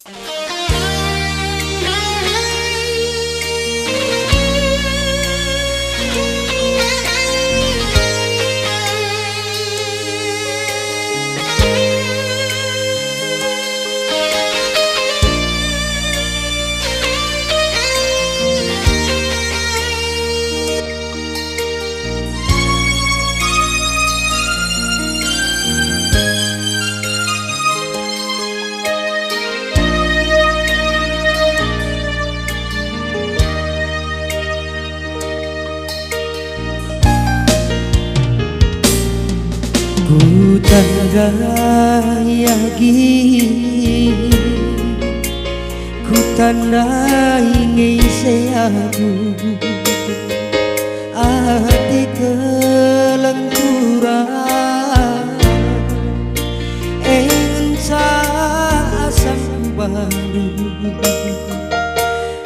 Ku tandai ku tandai ngeiseaku hati kelenturan enca asam baru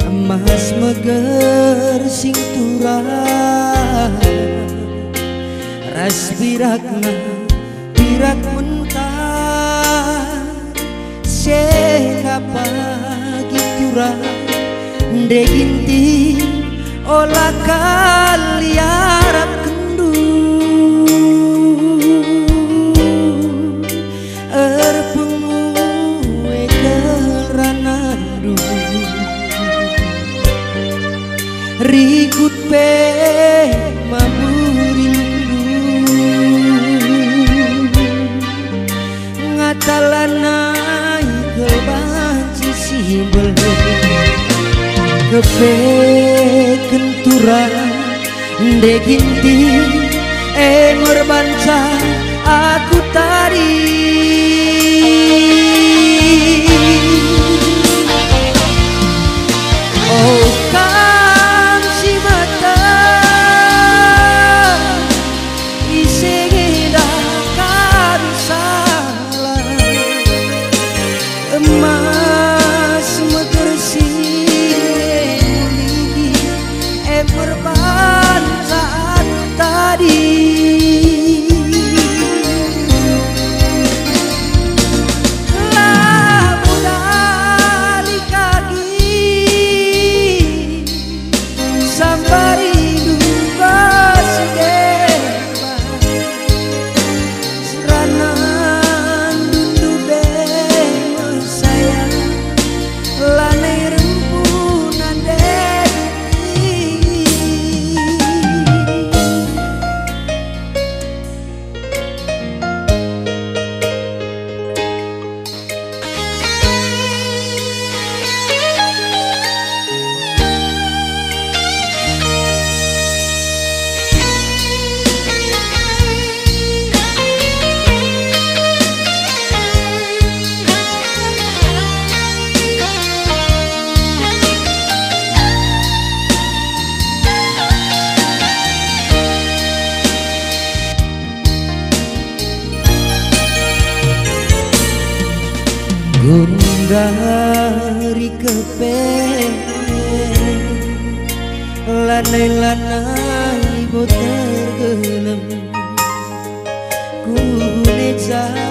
emas meger sing turah ras birakna birak mentah siapa gitura deginti olah kali harap kendu erpengue keranadu rikut pe talanai kebanci simbol kepe kenturan deginti ngorbanca aku tadi oh kan si mata isegeda emas metersih merban saat tadi lah modali kaki sambari duka sedeba seranan dundu bemo sayang lanai rempunan gundari kepe lanai-lanai boter gelem ku neca